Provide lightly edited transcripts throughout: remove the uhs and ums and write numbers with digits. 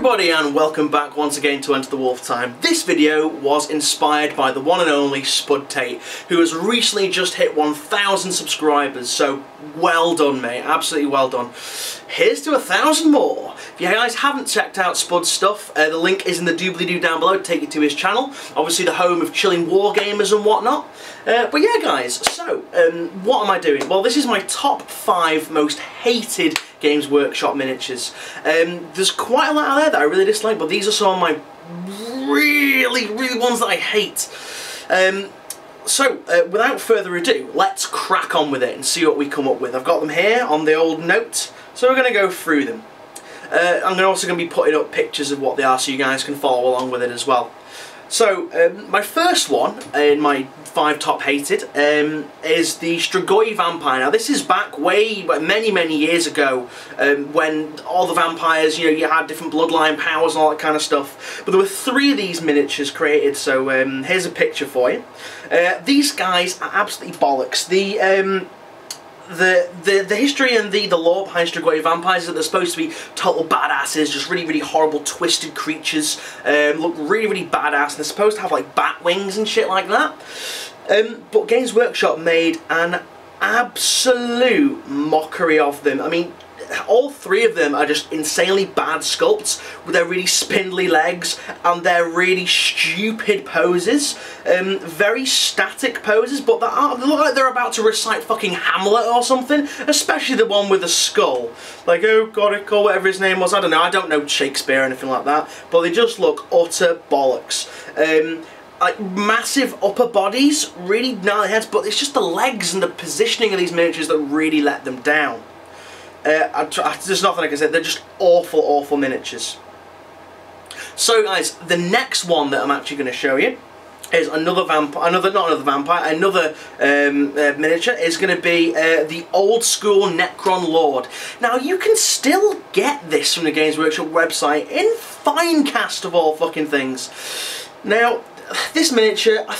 everybody and welcome back once again to Enter the Wolf Time. This video was inspired by the one and only Spud, who has recently just hit 1,000 subscribers, so well done mate, absolutely well done. Here's to 1,000 more. If you guys haven't checked out Spud's stuff, the link is in the doobly-doo down below to take you to his channel, obviously the home of chilling wargamers and whatnot. But yeah guys, so what am I doing? Well, this is my top 5 most hated Games Workshop miniatures. There's quite a lot out there that I really dislike, but these are some of my really ones that I hate. So without further ado, let's crack on with it and see what we come up with. I've got them here on the old note, so we're going to go through them. I'm also going to be putting up pictures of what they are so you guys can follow along with it as well. So, my first one, in my 5 top hated, is the Strigoi Vampire. Now this is back many years ago, when all the vampires, you know, you had different bloodline powers and all that kind of stuff. But there were 3 of these miniatures created, so here's a picture for you. These guys are absolutely bollocks. The history and the lore behind Strigoi vampires is that they're supposed to be total badasses, just really horrible twisted creatures, look really badass, and they're supposed to have like bat wings and shit like that. But Games Workshop made an absolute mockery of them. I mean, all 3 of them are just insanely bad sculpts with their really spindly legs and their really stupid poses. Very static poses, but they look like they're about to recite fucking Hamlet or something, especially the one with the skull. Like, oh god, whatever his name was, I don't know Shakespeare or anything like that, but they just look utter bollocks. Like massive upper bodies, really gnarly heads, but it's just the legs and the positioning of these miniatures that really let them down. There's nothing I can say, they're just awful miniatures. So guys, the next one that I'm actually going to show you is another miniature is going to be the old school Necron Lord. Now you can still get this from the Games Workshop website in Finecast of all fucking things. Now, this miniature, I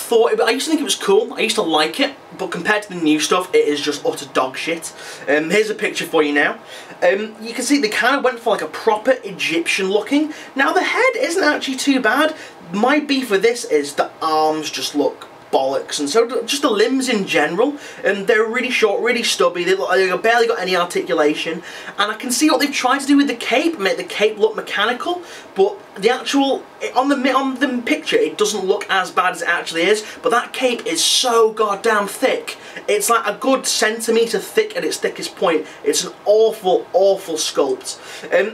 used to think it was cool, I used to like it, but compared to the new stuff, it is just utter dog shit. Here's a picture for you now. You can see they kind of went for like a proper Egyptian looking. Now the head isn't actually too bad. My beef with this is the arms just look bollocks, and so just the limbs in general, and they're really short, really stubby, they've barely got any articulation, and I can see what they've tried to do with the cape, make the cape look mechanical, but the actual, on the picture it doesn't look as bad as it actually is, but that cape is so goddamn thick. It's like a good centimetre thick at its thickest point. It's an awful sculpt.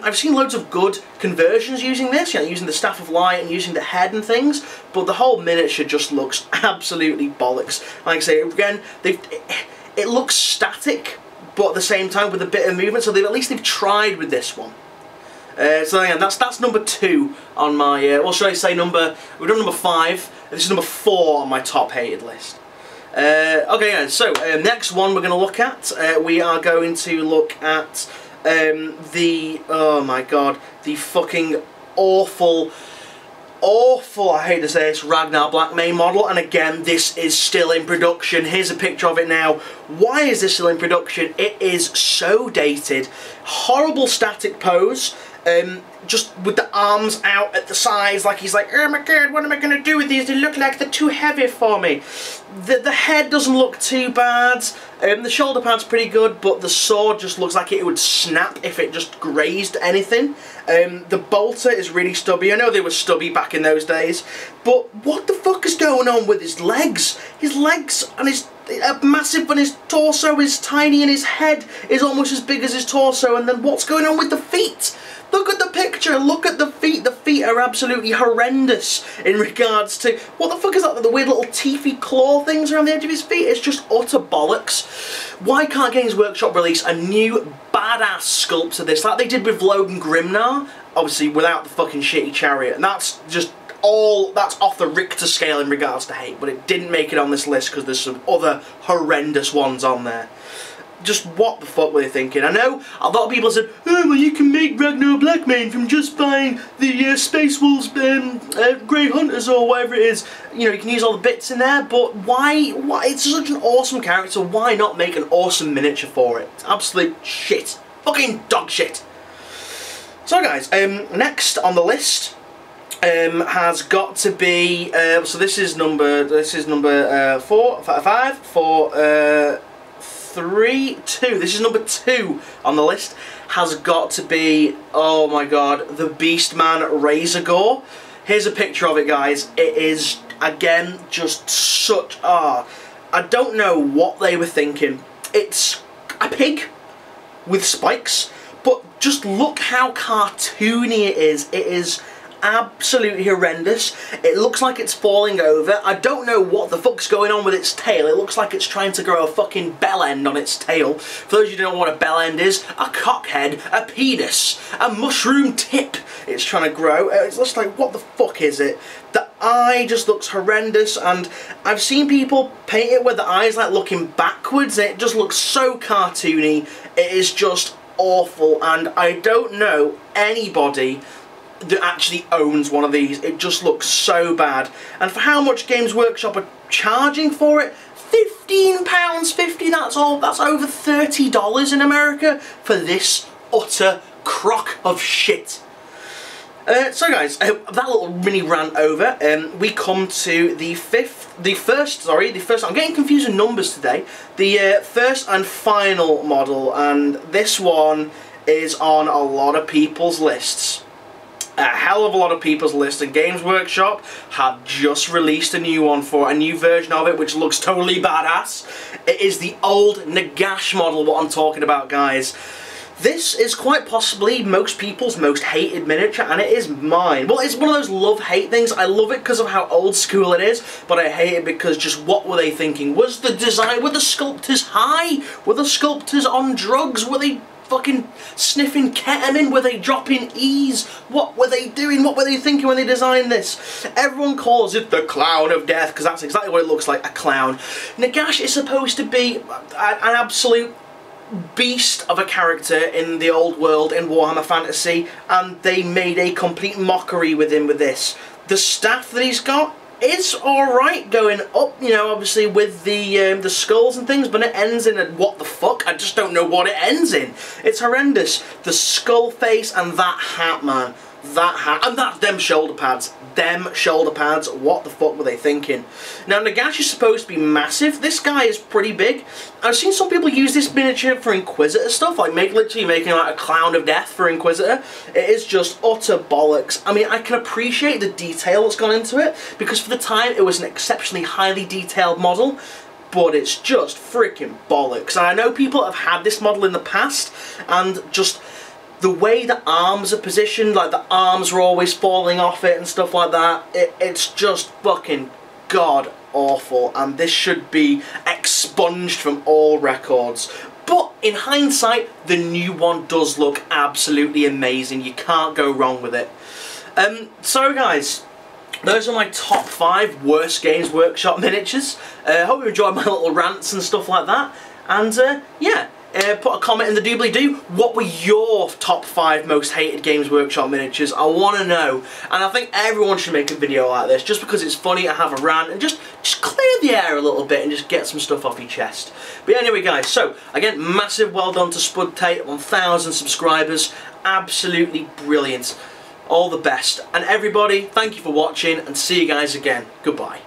I've seen loads of good conversions using this, you know, using the Staff of Light and using the head and things, but the whole miniature just looks absolutely bollocks. Like I say, again, it looks static, but at the same time with a bit of movement, so at least they've tried with this one. So again, that's number 2 on my, well, should I say we've done number 5, this is number 4 on my top hated list. Okay guys, so next one we're going to look at, we are going to look at oh my god, the fucking awful, I hate to say this, Ragnar Blackmane model, and again, this is still in production. Here's a picture of it now. Why is this still in production? It is so dated. Horrible static pose. Just with the arms out at the sides, like he's like, oh my god, what am I going to do with these? They look like they're too heavy for me. The head doesn't look too bad, the shoulder pad's pretty good, but the sword just looks like it would snap if it just grazed anything. The bolter is really stubby. I know they were stubby back in those days, but what the fuck is going on with his legs? His legs and his massive, and his torso is tiny, and his head is almost as big as his torso, and then what's going on with the feet? Look at the picture, look at the feet. The feet are absolutely horrendous in regards to, what the fuck is that, the weird little teethy claw things around the edge of his feet? It's just utter bollocks. Why can't Games Workshop release a new badass sculpt of this, like they did with Logan Grimnar, obviously without the fucking shitty chariot, and that's just that's off the Richter scale in regards to hate, but it didn't make it on this list because there's some other horrendous ones on there. Just what the fuck were they thinking? I know a lot of people said, oh well, you can make Ragnar Blackmane from just buying the Space Wolves Grey Hunters or whatever it is. You know, you can use all the bits in there, but why? It's such an awesome character, why not make an awesome miniature for it? Absolute shit. Fucking dog shit. So guys, next on the list has got to be so this is number 4, 5, 4, 3, 2. This is number 2 on the list. Has got to be, oh my god, the Beastman Razor Gore. Here's a picture of it, guys. It is again just such I don't know what they were thinking. It's a pig with spikes, but just look how cartoony it is. It is absolutely horrendous. It looks like it's falling over. I don't know what the fuck's going on with its tail. It looks like it's trying to grow a fucking bell end on its tail. For those of you who don't know what a bell end is, a cockhead, a penis, a mushroom tip it's trying to grow. It's just like, what the fuck is it? The eye just looks horrendous, and I've seen people paint it with the eyes like looking backwards, and it just looks so cartoony. It is just awful, and I don't know anybody that actually owns one of these. It just looks so bad. And for how much Games Workshop are charging for it, £15.50, that's all. That's over $30 in America for this utter crock of shit. So guys, that little mini rant over, we come to the first, I'm getting confused with numbers today, the first and final model, and this one is on a lot of people's lists. A hell of a lot of people's lists, and Games Workshop have just released a new one for a new version of it, which looks totally badass. It is the old Negash model, what I'm talking about, guys. This is quite possibly most people's most hated miniature, and it is mine. Well, it's one of those love-hate things. I love it because of how old school it is, but I hate it because just what were they thinking? Was the design, were the sculptors high? Were the sculptors on drugs? Were they fucking sniffing ketamine? Were they dropping E's? What were they doing? What were they thinking when they designed this? Everyone calls it the Clown of Death, because that's exactly what it looks like, a clown. Negash is supposed to be an absolute beast of a character in the old world in Warhammer Fantasy, and they made a complete mockery with him with this. The staff that he's got is alright going up, you know, obviously with the skulls and things, but it ends in a what the fuck? I just don't know what it ends in. It's horrendous. The skull face and that hat, man. That hat, and that's them shoulder pads. Them shoulder pads, what the fuck were they thinking? Now, Negash is supposed to be massive. This guy is pretty big. I've seen some people use this miniature for Inquisitor stuff, like literally making like a Clown of Death for Inquisitor. It is just utter bollocks. I mean, I can appreciate the detail that's gone into it, because for the time it was an exceptionally highly detailed model, but it's just freaking bollocks. And I know people have had this model in the past, and just the way the arms are positioned, like the arms are always falling off it and stuff like that, it's just fucking god awful, and this should be expunged from all records. But in hindsight, the new one does look absolutely amazing. You can't go wrong with it. So guys, those are my top 5 worst Games Workshop miniatures. Hope you enjoyed my little rants and stuff like that. And yeah. Put a comment in the doobly-doo. What were your top 5 most hated Games Workshop miniatures? I want to know. And I think everyone should make a video like this, just because it's funny to have a rant and just clear the air a little bit and just get some stuff off your chest. But anyway, guys, so again, massive well done to Spud Tate, 1,000 subscribers. Absolutely brilliant. All the best. And everybody, thank you for watching, and see you guys again. Goodbye.